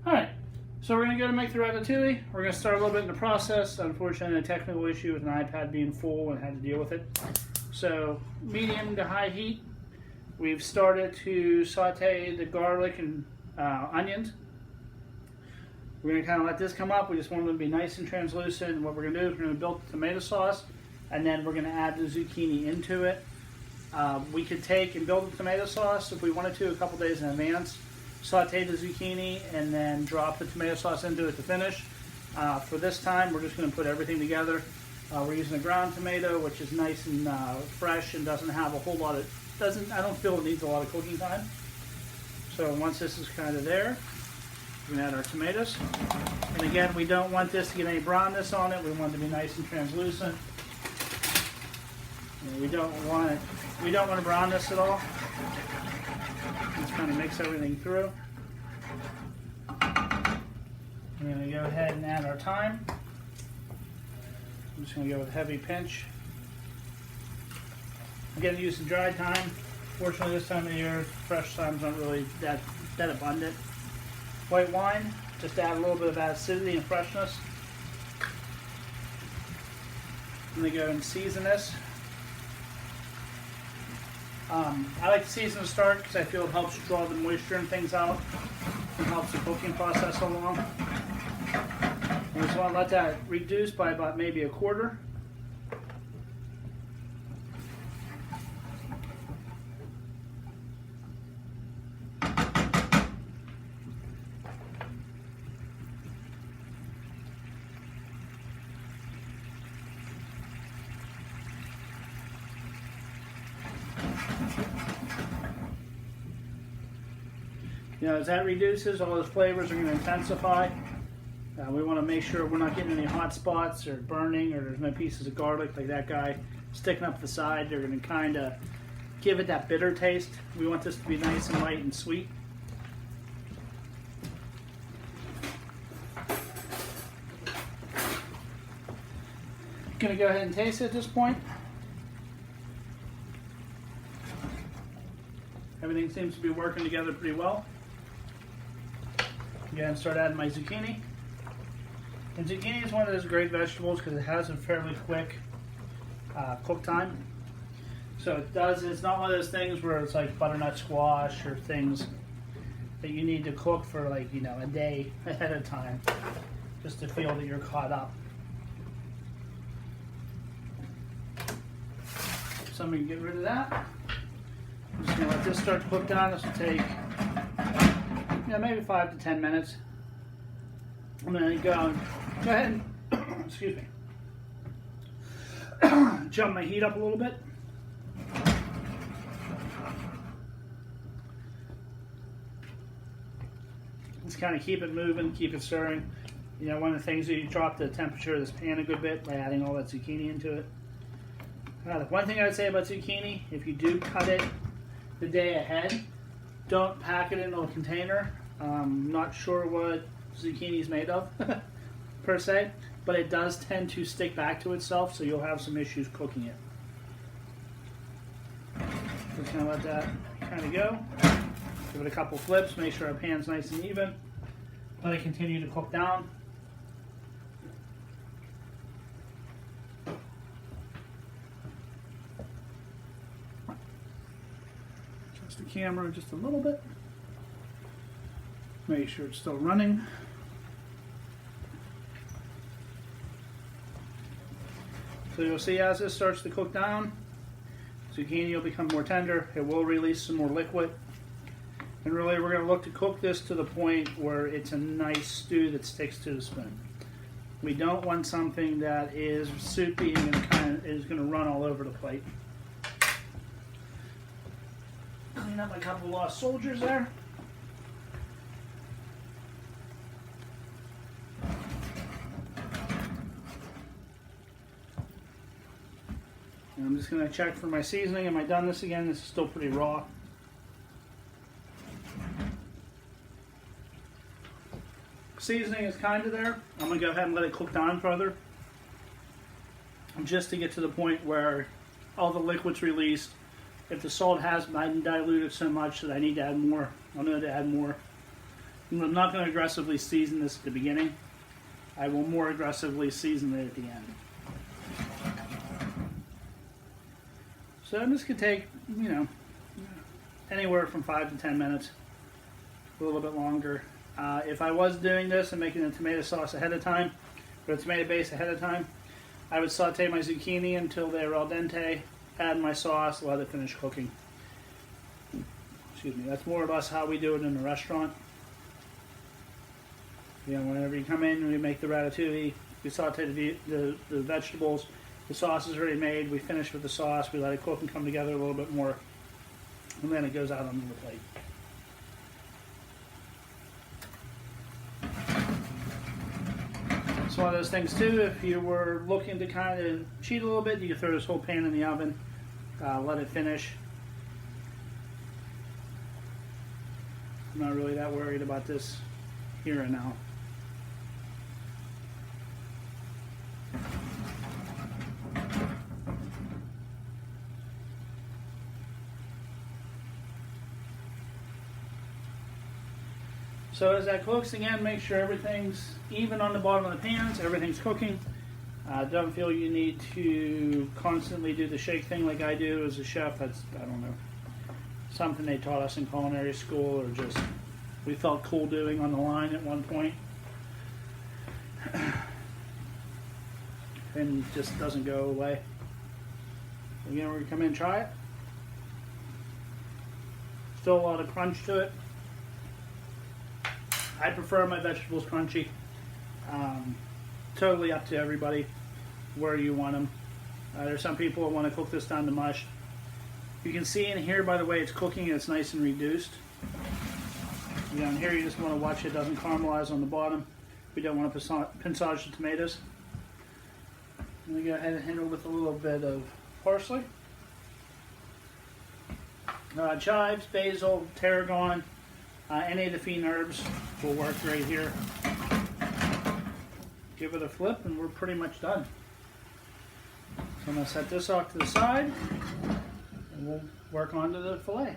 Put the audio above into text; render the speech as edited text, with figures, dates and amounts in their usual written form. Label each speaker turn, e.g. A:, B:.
A: Alright, so we're going to go to make the ratatouille. We're going to start a little bit in the process. Unfortunately, a technical issue with an iPad being full and had to deal with it. So, medium to high heat. We've started to saute the garlic and onions. We're going to kind of let this come up. We just want them to be nice and translucent. And what we're going to do is we're going to build the tomato sauce, and then we're going to add the zucchini into it. We could take and build the tomato sauce if we wanted to a couple days in advance. Saute the zucchini and then drop the tomato sauce into it to finish. For this time, we're just going to put everything together. We're using a ground tomato, which is nice and fresh and doesn't have a whole lot of. I don't feel it needs a lot of cooking time. So once this is kind of there, we're going to add our tomatoes. And again, we don't want this to get any brownness on it. We want it to be nice and translucent. And we don't want to brown this at all. Just kind of mix everything through. We're going to go ahead and add our thyme. I'm just going to go with a heavy pinch. I'm going to use some dried thyme. Fortunately, this time of year, fresh thyme's not really that abundant. White wine, just to add a little bit of acidity and freshness. I'm going to go and season this. I like to season to start because I feel it helps draw the moisture and things out and helps the cooking process along. I just want to let that reduce by about maybe a quarter. You know, as that reduces, all those flavors are going to intensify. We want to make sure we're not getting any hot spots or burning, or there's no pieces of garlic like that guy sticking up the side. They're going to kind of give it that bitter taste. We want this to be nice and light and sweet. Going to go ahead and taste it at this point. Everything seems to be working together pretty well. Again, start adding my zucchini. And zucchini is one of those great vegetables because it has a fairly quick cook time. So it's not one of those things where it's like butternut squash or things that you need to cook for like, you know, a day ahead of time just to feel that you're caught up. So I'm going to get rid of that. I'm just going to let this start to cook down. This will take maybe 5 to 10 minutes. I'm going to go ahead and excuse me, jump my heat up a little bit. Just kind of keep it moving, keep it stirring. You know, one of the things is you drop the temperature of this pan a good bit by adding all that zucchini into it. The one thing I would say about zucchini, if you do cut it the day ahead, don't pack it into a container. Not sure what zucchini is made of per se, but it does tend to stick back to itself, so you'll have some issues cooking it. Just gonna let that kind of go. Give it a couple flips, make sure our pan's nice and even. Let it continue to cook down. Adjust the camera just a little bit. Make sure it's still running. So you'll see as this starts to cook down, zucchini will become more tender. It will release some more liquid. And really we're going to look to cook this to the point where it's a nice stew that sticks to the spoon. We don't want something that is soupy and kind of is going to run all over the plate. Clean up a couple of lost soldiers there. And I'm just going to check for my seasoning. Am I done this again? This is still pretty raw. Seasoning is kind of there. I'm going to go ahead and let it cook down further. Just to get to the point where all the liquid's released. If the salt has been diluted so much that I need to add more, I'm going to add more. I'm not going to aggressively season this at the beginning. I will more aggressively season it at the end. So this could take, you know, anywhere from 5 to 10 minutes, a little bit longer. If I was doing this and making the tomato sauce ahead of time, or the tomato base ahead of time, I would saute my zucchini until they're al dente, add my sauce, let it finish cooking. Excuse me, that's more or less how we do it in the restaurant. You know, whenever you come in, we make the ratatouille, we saute the vegetables, the sauce is already made, we finish with the sauce, we let it cook and come together a little bit more, and then it goes out onto the plate. It's one of those things too, if you were looking to kind of cheat a little bit, you could throw this whole pan in the oven, let it finish. I'm not really that worried about this here and now. So as that cooks, again, make sure everything's even on the bottom of the pans, everything's cooking. Don't feel you need to constantly do the shake thing like I do as a chef. That's, I don't know, something they taught us in culinary school, or just we felt cool doing on the line at one point. And it just doesn't go away. Again, we're going to come in and try it. Still a lot of crunch to it. I prefer my vegetables crunchy. Totally up to everybody where you want them. There's some people who want to cook this down to mush. You can see in here by the way it's cooking, it's nice and reduced. Down here you just want to watch it doesn't caramelize on the bottom. We don't want to pinsage the tomatoes. I'm going to go ahead and handle with a little bit of parsley. Chives, basil, tarragon, any of the fiend herbs will work right here. Give it a flip and we're pretty much done. So I'm going to set this off to the side and we'll work on to the fillet.